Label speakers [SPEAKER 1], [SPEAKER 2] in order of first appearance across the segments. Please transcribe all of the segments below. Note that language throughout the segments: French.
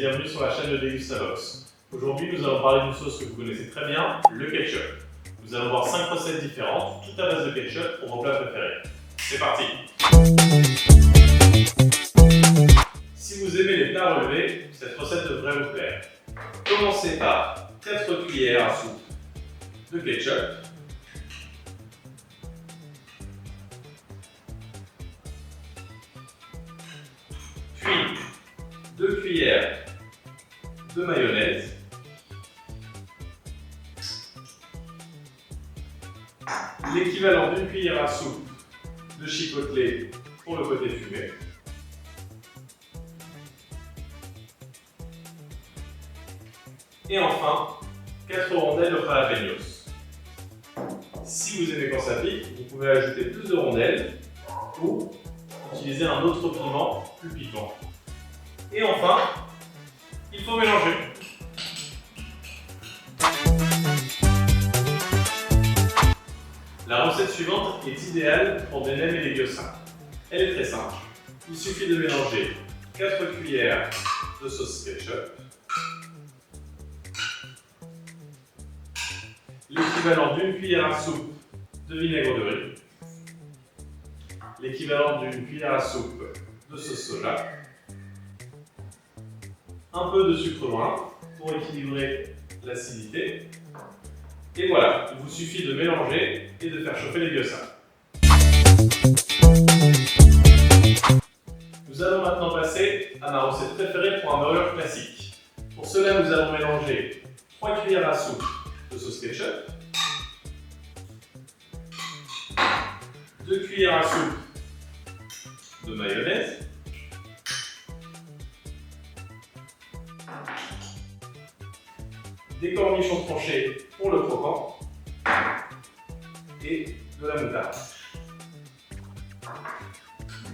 [SPEAKER 1] bienvenue sur la chaîne de Degustavox. Aujourd'hui, nous allons parler d'une sauce que vous connaissez très bien, le ketchup. Nous allons voir 5 recettes différentes, toutes à base de ketchup pour vos plats préférés. C'est parti! Si vous aimez les plats relevés, cette recette devrait vous plaire. Commencez par 4 cuillères à soupe de ketchup, puis 2 cuillères de mayonnaise, l'équivalent d'une cuillère à soupe de chipotle pour le côté fumé, et enfin 4 rondelles de jalapeños. Si vous aimez quand ça pique, vous pouvez ajouter plus de rondelles ou utiliser un autre piment plus piquant. Et enfin, il faut mélanger. La recette suivante est idéale pour des nems et des gyoza. Elle est très simple. Il suffit de mélanger 4 cuillères de sauce ketchup, l'équivalent d'une cuillère à soupe de vinaigre de riz, l'équivalent d'une cuillère à soupe de sauce soja, un peu de sucre brun pour équilibrer l'acidité. Et voilà, il vous suffit de mélanger et de faire chauffer les gyoza. Nous allons maintenant passer à ma recette préférée pour un burger classique. Pour cela, nous allons mélanger 3 cuillères à soupe de sauce ketchup, 2 cuillères à soupe de mayonnaise, des cornichons tranchés pour le croquant et de la moutarde.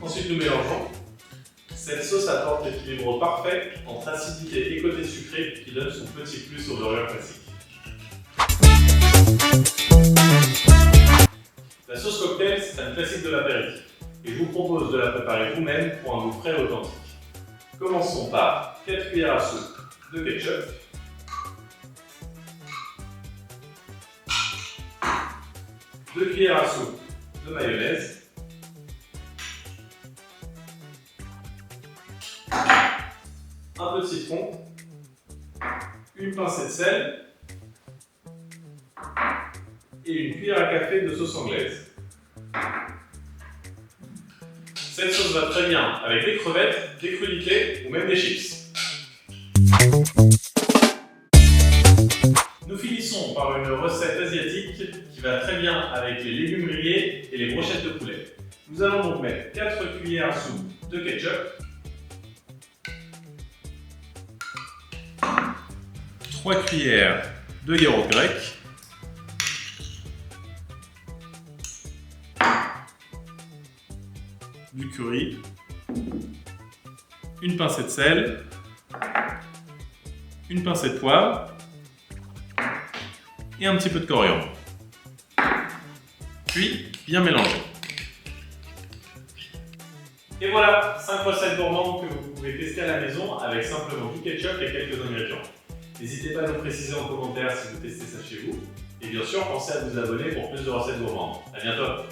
[SPEAKER 1] Ensuite, nous mélangeons. Cette sauce apporte l'équilibre parfait entre acidité et côté sucré qui donne son petit plus au burger classique. La sauce cocktail, c'est un classique de l'apéritif et je vous propose de la préparer vous-même pour un goût frais et authentique. Commençons par 4 cuillères à soupe de ketchup, 2 cuillères à soupe de mayonnaise, un peu de citron, une pincée de sel et une cuillère à café de sauce anglaise. Cette sauce va très bien avec des crevettes, des crudités ou même des chips. Nous finissons par une recette asiatique qui va très bien avec les légumes grillés et les brochettes de poulet. Nous allons donc mettre 4 cuillères à soupe de ketchup, 3 cuillères de yaourt grec, du curry, une pincée de sel, une pincée de poivre et un petit peu de coriandre. Puis, bien mélanger. Et voilà, 5 recettes gourmandes que vous pouvez tester à la maison avec simplement du ketchup et quelques ingrédients. N'hésitez pas à nous préciser en commentaire si vous testez ça chez vous. Et bien sûr, pensez à vous abonner pour plus de recettes gourmandes. À bientôt!